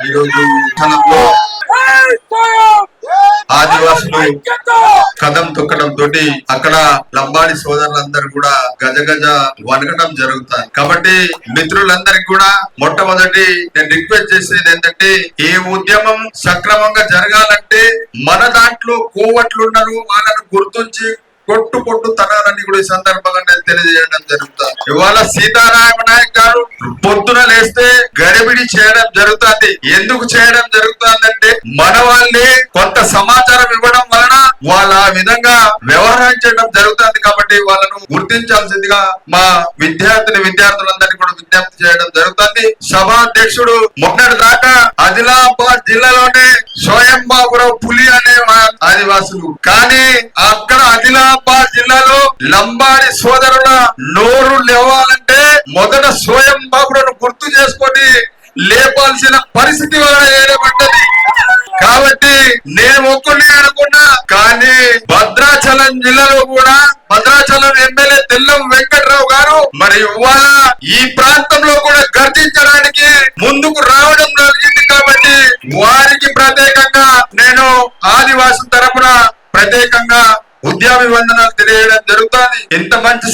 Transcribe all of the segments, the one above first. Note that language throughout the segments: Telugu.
ఈరోజు ఆదివాసులు కదం తొక్కడం తోటి అక్కడ లంబాడి సోదరులందరూ కూడా గజ గజ వనకడం జరుగుతుంది. కాబట్టి మిత్రులందరికీ కూడా మొట్టమొదటి నేను రిక్వెస్ట్ చేసేది ఏంటంటే, ఏ ఉద్యమం సక్రమంగా జరగాలంటే మన దాంట్లో కోవట్లున్నారు, వాళ్ళను గుర్తించి కొట్టు తనాలని కూడా ఈ సందర్భంగా నేను తెలియజేయడం జరుగుతుంది. ఇవాళ సీతారామ నాయక్ గారు పొద్దున లేస్తే గడిబిడి చేయడం జరుగుతుంది. ఎందుకు చేయడం జరుగుతుందంటే, మన వాళ్ళే కొంత సమాచారం ఇవ్వడం వలన వాళ్ళు ఆ విధంగా వ్యవహరించడం జరుగుతుంది. కాబట్టి వాళ్ళను గుర్తించాల్సిందిగా మా విద్యార్థులందరినీ కూడా విజ్ఞప్తి చేయడం జరుగుతుంది. సభాధ్యక్షుడు మొన్నటి దాకా ఆదిలాబాద్ జిల్లాలోనే స్వయంబాబురావు పులి అనే ఆదివాసులు, కానీ అక్కడ ఆదిలాబాద్ జిల్లాలో లంబాడి సోదరుల నోరు లేవాలంటే మొదట స్వయంబాబులను గుర్తు చేసుకొని లేపాల్సిన పరిస్థితి ఏర్పడ్డది. కాబట్టి నేను ఒక్కడిని అనుకున్నా, కానీ భద్రాచలం జిల్లాలో కూడా భద్రాచలం ఎమ్మెల్యే తెల్లం వెంకట్రావు గారు మరి ఇవాళ ఈ ప్రాంతంలో కూడా గర్జించడానికి ముందుకు రావడం జరిగింది. కాబట్టి వారికి ప్రత్యేకంగా నేను ఆదివాసి తరపున ప్రత్యేకంగా ఉద్యాభివందనాలు తెలియడం జరుగుతుంది. ఇంత మంచి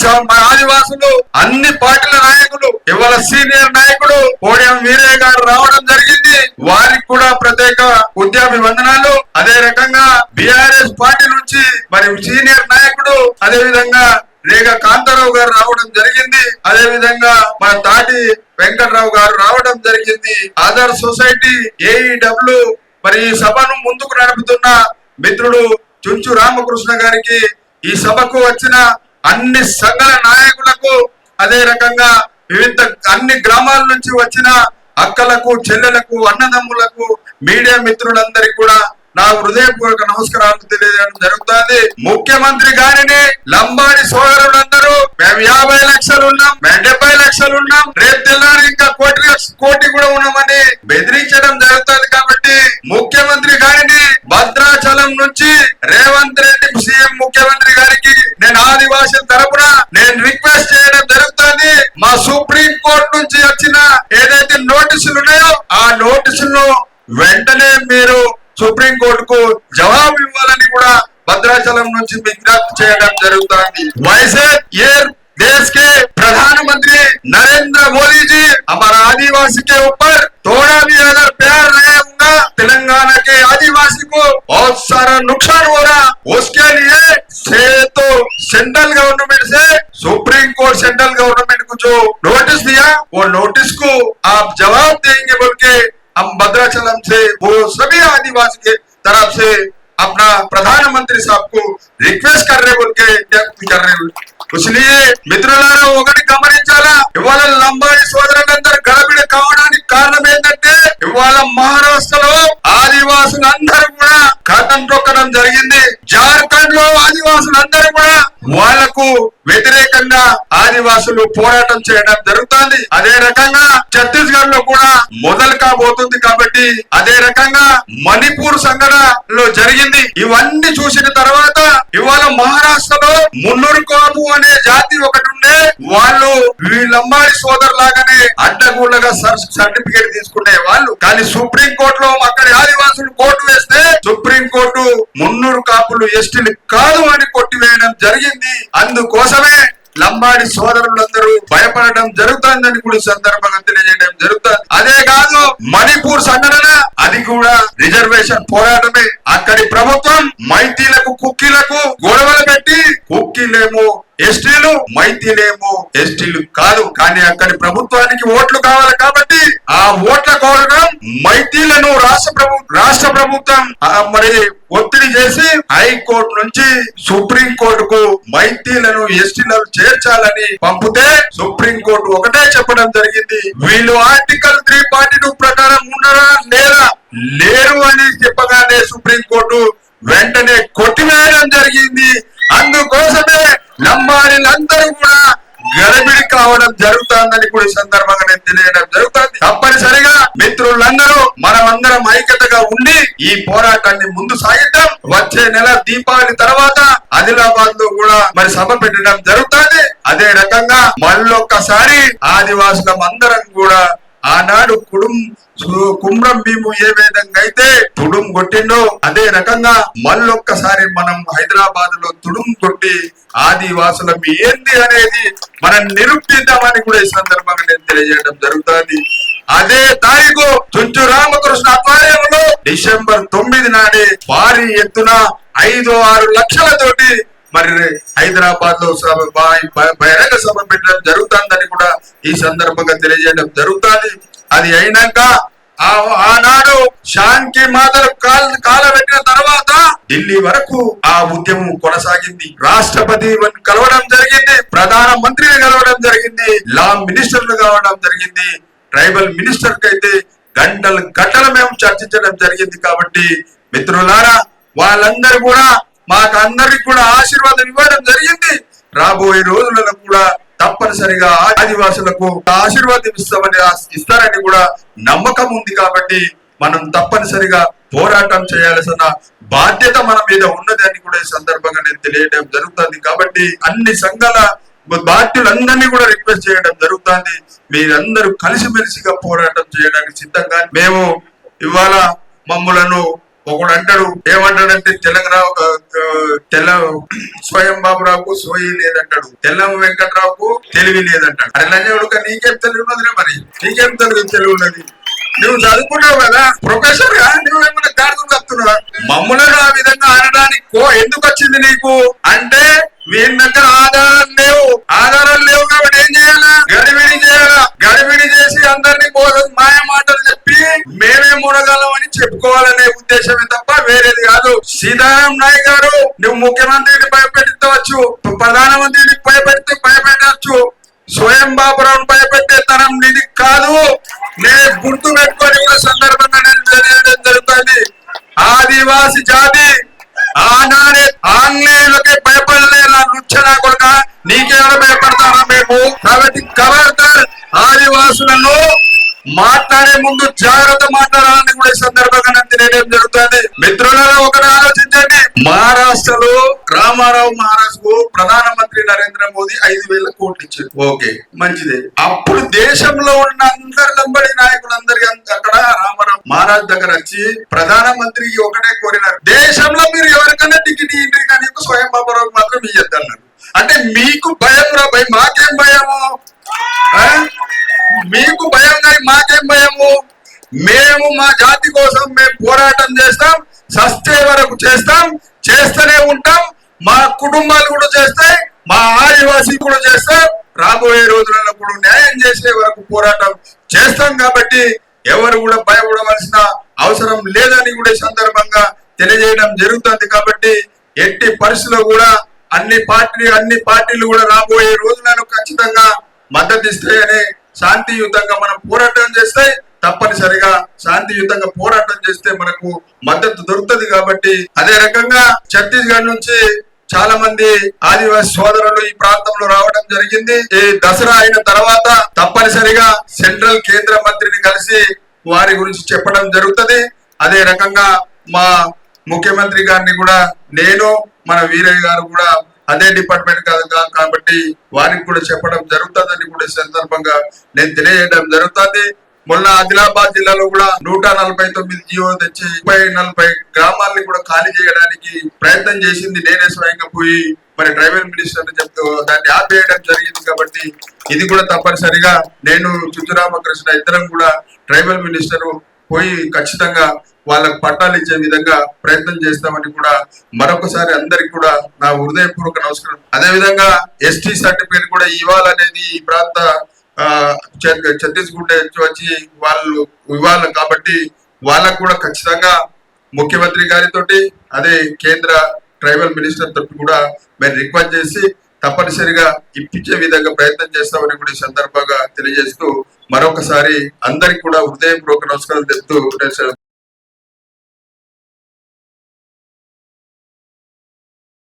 ఆదివాసులు అన్ని పార్టీల నాయకులు, ఇవాళ సీనియర్ నాయకుడు కోడియం వీరయ్య గారు రావడం జరిగింది. వారికి కూడా ప్రత్యేక ఉద్యాభివందనాలు. అదే రకంగా బీఆర్ఎస్ పార్టీ నుంచి మరి సీనియర్ నాయకుడు, అదే విధంగా రేగా కాంతారావు గారు రావడం జరిగింది. అదే విధంగా మన తాటి వెంకట్రావు గారు రావడం జరిగింది. ఆధార్ సొసైటీ ఏఈడబ్ల్యూ మరి ఈ సభను ముందుకు నడుపుతున్న మిత్రుడు చుంచు రామకృష్ణ గారికి, ఈ సభకు వచ్చిన అన్ని సంఘాల నాయకులకు, అదే రకంగా వివిధ అన్ని గ్రామాల నుంచి వచ్చిన అక్కలకు, చెల్లెలకు, అన్నదమ్ములకు, మీడియా మిత్రులందరికీ కూడా నా హృదయపూర్వక నమస్కారాలు తెలియజేయడం జరుగుతుంది. ముఖ్యమంత్రి గారిని లంబాడి సోదరులందరూ మేము 50 లక్షలు ఉన్నాం, మేము 70 లక్షలు ఉన్నాం, రేపు తెల్లారి ఇంకా కోటి కూడా ఉన్నామని బెదిరించడం జరుగుతుంది. కాబట్టి ముఖ్యమంత్రి గారిని భద్రాచలం నుంచి రేవంత్ రెడ్డి సీఎం ముఖ్యమంత్రి గారికి నేను ఆదివాసుల తరపున నేను రిక్వెస్ట్ చేయడం జరుగుతుంది. మా సుప్రీం కోర్టు నుంచి వచ్చిన ఏదైతే నోటీసులు ఉన్నాయో ఆ నోటీసులను వెంటనే మీరు సుప్రీం కోర్టుకు జవాబు ఇవ్వాలని కూడా భద్రాచలం నుంచి విజ్ఞప్తి చేయడం జరుగుతుంది. वैसे ये देश के प्रधानमंत्री नरेंद्र मोदी जी हमारा आदिवासी के ऊपर थोड़ा भी अगर प्यार नहीं होगा, तेलंगाना के आदिवासी को बहुत सारा नुकसान हो रहा, उसके लिए से तो सेंट्रल गवर्नमेंट से सुप्रीम कोर्ट सेंट्रल गवर्नमेंट को जो नोटिस दिया वो नोटिस को आप जवाब देंगे बोल के हम भद्राचलम से वो सभी आदिवासी के तरफ से अपना प्रधानमंत्री साहब को रिक्वेस्ट कर रहे बोल के व्यक्त कर रहे। इसलिए మిత్రులారా ఒకటి గమనించాలా, ఇవాళ లంబాడి సోదరులందరూ గడబిడ కావడానికి కారణం ఏంటంటే, ఇవాళ మహారాష్ట్రలో ఆదివాసులందరూ కూడా కథం తొక్కడం జరిగింది. జార్ఖండ్ లో ఆదివాసులందరూ కూడా వాళ్లకు వ్యతిరేకంగా ఆదివాసులు పోరాటం చేయడం జరుగుతుంది. అదే రకంగా ఛత్తీస్గఢ్ లో కూడా మొదలు కాబోతుంది. కాబట్టి అదే రకంగా మణిపూర్ సంఘటనలో జరిగింది. ఇవన్నీ చూసిన తర్వాత ఇవాళ మహారాష్ట్రలో మున్నూరు కాపు అనే జాతి ఒకటి ఉండే, వాళ్ళు లంబాడి సోదరు లాగానే అడ్డగూళ్ళగా సర్టిఫికేట్ తీసుకునే వాళ్ళు. కానీ సుప్రీం కోర్టులో అక్కడి ఆదివాసులు కోర్టు వేస్తే సుప్రీం కోర్టు మున్నూరు కాపులు ఎస్టీలు కాదు అని కొట్టివేయడం జరిగింది. అందుకోసమే లంబాడి సోదరులందరూ భయపడడం జరుగుతుందని కూడా సందర్భంగా తెలియజేయడం జరుగుతుంది. అదే కాదు మణిపూర్ సంఘటన, అది కూడా రిజర్వేషన్ పోరాటమే. అక్కడి ప్రభుత్వం మైతీలకు కుక్కీలకు గొడవలు పెట్టి, కుక్కీలేమో ఎస్టీలు, మైతీలేమో ఎస్టీలు కాదు. కానీ అక్కడి ప్రభుత్వానికి ఓట్లు కావాలి. కాబట్టి ఆ ఓట్ల కోసం మైతీలను రాష్ట్ర ప్రభుత్వం మరి ఒత్తిడి చేసి హైకోర్టు నుంచి సుప్రీం కోర్టుకు మైతీలను ఎస్టీలను చేర్చాలని పంపితే సుప్రీం కోర్టు ఒకటే చెప్పడం జరిగింది, వీళ్ళు ఆర్టికల్ 342 ప్రకారం ఉన్నారా లేదా లేరు అని చెప్పగానే సుప్రీం కోర్టు వెంటనే కొట్టివేయడం జరిగింది. అందుకోసమే లంబాడీలందరూ కూడా గడబిడి కావడం జరుగుతుందని కూడా ఈ సందర్భంగా నేను తెలియడం జరుగుతుంది. తప్పనిసరిగా మిత్రులందరూ మనమందరం ఐక్యతగా ఉండి ఈ పోరాటాన్ని ముందు సాగిద్దాం. వచ్చే నెల దీపావళి తర్వాత ఆదిలాబాద్ లో కూడా మరి సభ పెట్టడం జరుగుతుంది. అదే రకంగా మళ్ళొక్కసారి ఆదివాసులం అందరం కూడా ఆనాడు కుమ్రం భీము ఏ విధంగా అయితే తుడుం కొట్టిండో అదే రకంగా మళ్ళొక్కసారి మనం హైదరాబాద్ లో తుడుం కొట్టి ఆదివాసుల ఏంది అనేది మనం నిరూపిద్దామని కూడా ఈ సందర్భంగా నేను తెలియజేయడం జరుగుతుంది. అదే తారీఖు చుంచు రామకృష్ణ ఆధ్వర్యంలో డిసెంబర్ 9 నాడే భారీ ఎత్తున 5-6 లక్షలతోటి మరి హైదరాబాద్ లో బహిరంగ సభ పెట్టడం జరుగుతుందని కూడా ఈ సందర్భంగా తెలియజేయడం జరుగుతుంది. అది అయినాక ఆనాడు శాంతి మాతలు కాలబెట్టిన తర్వాత ఢిల్లీ వరకు ఆ ఉద్యమం కొనసాగింది. రాష్ట్రపతి కలవడం జరిగింది, ప్రధాన మంత్రిని కలవడం జరిగింది, లా మినిస్టర్లు కలవడం జరిగింది, ట్రైబల్ మినిస్టర్ కి అయితే గంటలు మేము చర్చించడం జరిగింది. కాబట్టి మిత్రులారా వాళ్ళందరూ కూడా మాకు అందరికి కూడా ఆశీర్వాదం ఇవ్వడం జరిగింది. రాబోయే రోజులలో కూడా తప్పనిసరిగా ఆదివాసులకు ఆశీర్వాదం ఇస్తారని కూడా నమ్మకం ఉంది. కాబట్టి మనం తప్పనిసరిగా పోరాటం చేయాల్సిన బాధ్యత మన మీద ఉన్నది అని కూడా ఈ సందర్భంగా నేను తెలియడం జరుగుతుంది. కాబట్టి అన్ని సంఘాల బాధ్యులందరినీ కూడా రిక్వెస్ట్ చేయడం జరుగుతుంది. మీరందరూ కలిసిమెలిసిగా పోరాటం చేయడానికి సిద్ధంగా మేము ఇవాళ మమ్ములను ఒకడు అంటాడు, ఏమంటాడంటే స్వయం బాబురావుకు సోయి లేదంటాడు, తెల్లం వెంకట్రావుకు తెలివి లేదంటాడు. అరే లంజవుడుక నీకేం తెలివి ఉన్నదిలే, మరి నీకేం తెలివి ఉన్నది? నువ్వు చదువుకున్నావు కదా, ప్రొఫెసర్ గా నువ్వేమన్నా గాడులు చెప్తున్నావా? మమ్ములను ఆ విధంగా అనడానికి ఎందుకు వచ్చింది నీకు అంటే వీరి దగ్గర ఆధారాలు లేవు కాబట్టి ఏం చేయాలా? గడిబిడి చేసి అందరినీ మాయ మాటలు చెప్పి మేమే మునగలం అని చెప్పుకోవాలనే ఉద్దేశమే తప్ప వేరేది కాదు. సీతారాం నాయక్ గారు నువ్వు ముఖ్యమంత్రిని భయపెట్టవచ్చు, ప్రధానమంత్రిని భయపెట్టవచ్చు, స్వయం బాబురావును భయపెట్టే తరం నిధి కాదు. నేను గుర్తు పెట్టుకొని కూడా సందర్భంగా నేను తెలియడం జరుగుతుంది. ఆదివాసి జాతి ఆనాడే ఆంగ్లేయులకి భయపడలేదా? నృత్యనా కొడుక నీకెవరు భయపడతారా మేము? కాబట్టి ఖబర్దార్, ఆదివాసులను మాట్లాడే ముందు జాగ్రత్త మాట్లాడాలని కూడా ఈ సందర్భంగా నేను తెలియడం జరుగుతుంది. మిత్రులలో ఒకటి ఆలోచించండి, మహారాష్ట్రలో రామారావు మహారాజ్కు ప్రధానమంత్రి నరేంద్ర మోదీ 5,000 కోట్లు ఇచ్చారు. ఓకే, మంచిదే. అప్పుడు దేశంలో ఉన్న అందరి లంబడి నాయకులందరి అక్కడ రామారావు మహారాజ్ దగ్గర వచ్చి ప్రధానమంత్రికి ఒకటే కోరినారు, దేశంలో మీరు ఎవరికైనా టికెట్ ఇవ్వండి కానీ స్వయం బాబురావుకి మాత్రం ఇయ్యద్దన్నారు. అంటే మీకు భయం రా భయ, మాకేం భయము? మీకు భయం కానీ మాకేం భయము? మేము మా జాతి కోసం మేము పోరాటం చేస్తాం, సస్తే వరకు చేస్తాం, చేస్తూనే ఉంటాం. మా కుటుంబాలు కూడా చేస్తాయి, మా ఆదివాసీ కూడా చేస్తాం. రాబోయే రోజులలో కూడా న్యాయం చేసే వరకు పోరాటం చేస్తాం. కాబట్టి ఎవరు కూడా భయపడవలసిన అవసరం లేదని కూడా ఈ సందర్భంగా తెలియజేయడం జరుగుతుంది. కాబట్టి ఎట్టి పరిస్థితుల్లో కూడా అన్ని పార్టీలు కూడా రాబోయే రోజులను ఖచ్చితంగా మద్దతు ఇస్తాయని, శాంతియుతంగా మనం పోరాటం చేస్తే తప్పనిసరిగా శాంతియుతంగా పోరాటం చేస్తే మనకు మద్దతు దొరుకుతుంది. కాబట్టి అదే రకంగా ఛత్తీస్గఢ్ నుంచి చాలా మంది ఆదివాసీ సోదరులు ఈ ప్రాంతంలో రావడం జరిగింది. ఈ దసరా అయిన తర్వాత తప్పనిసరిగా సెంట్రల్ కేంద్ర మంత్రిని కలిసి వారి గురించి చెప్పడం జరుగుతుంది. అదే రకంగా మా ముఖ్యమంత్రి గారిని కూడా నేను, మన వీరయ్య గారు కూడా అదే డిపార్ట్మెంట్ కాబట్టి వారికి కూడా చెప్పడం జరుగుతుందని కూడా ఈ సందర్భంగా నేను తెలియజేయడం జరుగుతుంది. మొన్న ఆదిలాబాద్ జిల్లాలో కూడా 149 జీవో తెచ్చి 40 గ్రామాలని కూడా ఖాళీ చేయడానికి ప్రయత్నం చేసింది. నేనే స్వయంగా పోయి మరి ట్రైబల్ మినిస్టర్ చెప్తూ దాన్ని ఆపేయడం జరిగింది. కాబట్టి ఇది కూడా తప్పనిసరిగా నేను చుంచు రామకృష్ణ ఇద్దరం కూడా ట్రైబల్ మినిస్టర్ పోయి ఖచ్చితంగా వాళ్ళకు పట్టాలు ఇచ్చే విధంగా ప్రయత్నం చేస్తామని కూడా మరొకసారి అందరికి కూడా నా హృదయపూర్వక నమస్కారం. అదే విధంగా ఎస్టీ సర్టిఫికేట్ కూడా ఇవ్వాలనేది ఈ ప్రాంత ఛత్తీస్గఢ్ వచ్చి వాళ్ళు ఇవ్వాలి. కాబట్టి వాళ్ళకు కూడా ఖచ్చితంగా ముఖ్యమంత్రి గారితో అదే కేంద్ర ట్రైబల్ మినిస్టర్ తోటి కూడా మేము రిక్వెస్ట్ చేసి తప్పనిసరిగా ఇప్పించే విధంగా ప్రయత్నం చేస్తామని కూడా ఈ సందర్భంగా తెలియజేస్తూ మరొకసారి అందరికి కూడా హృదయపూర్వక నమస్కారం చెప్తూ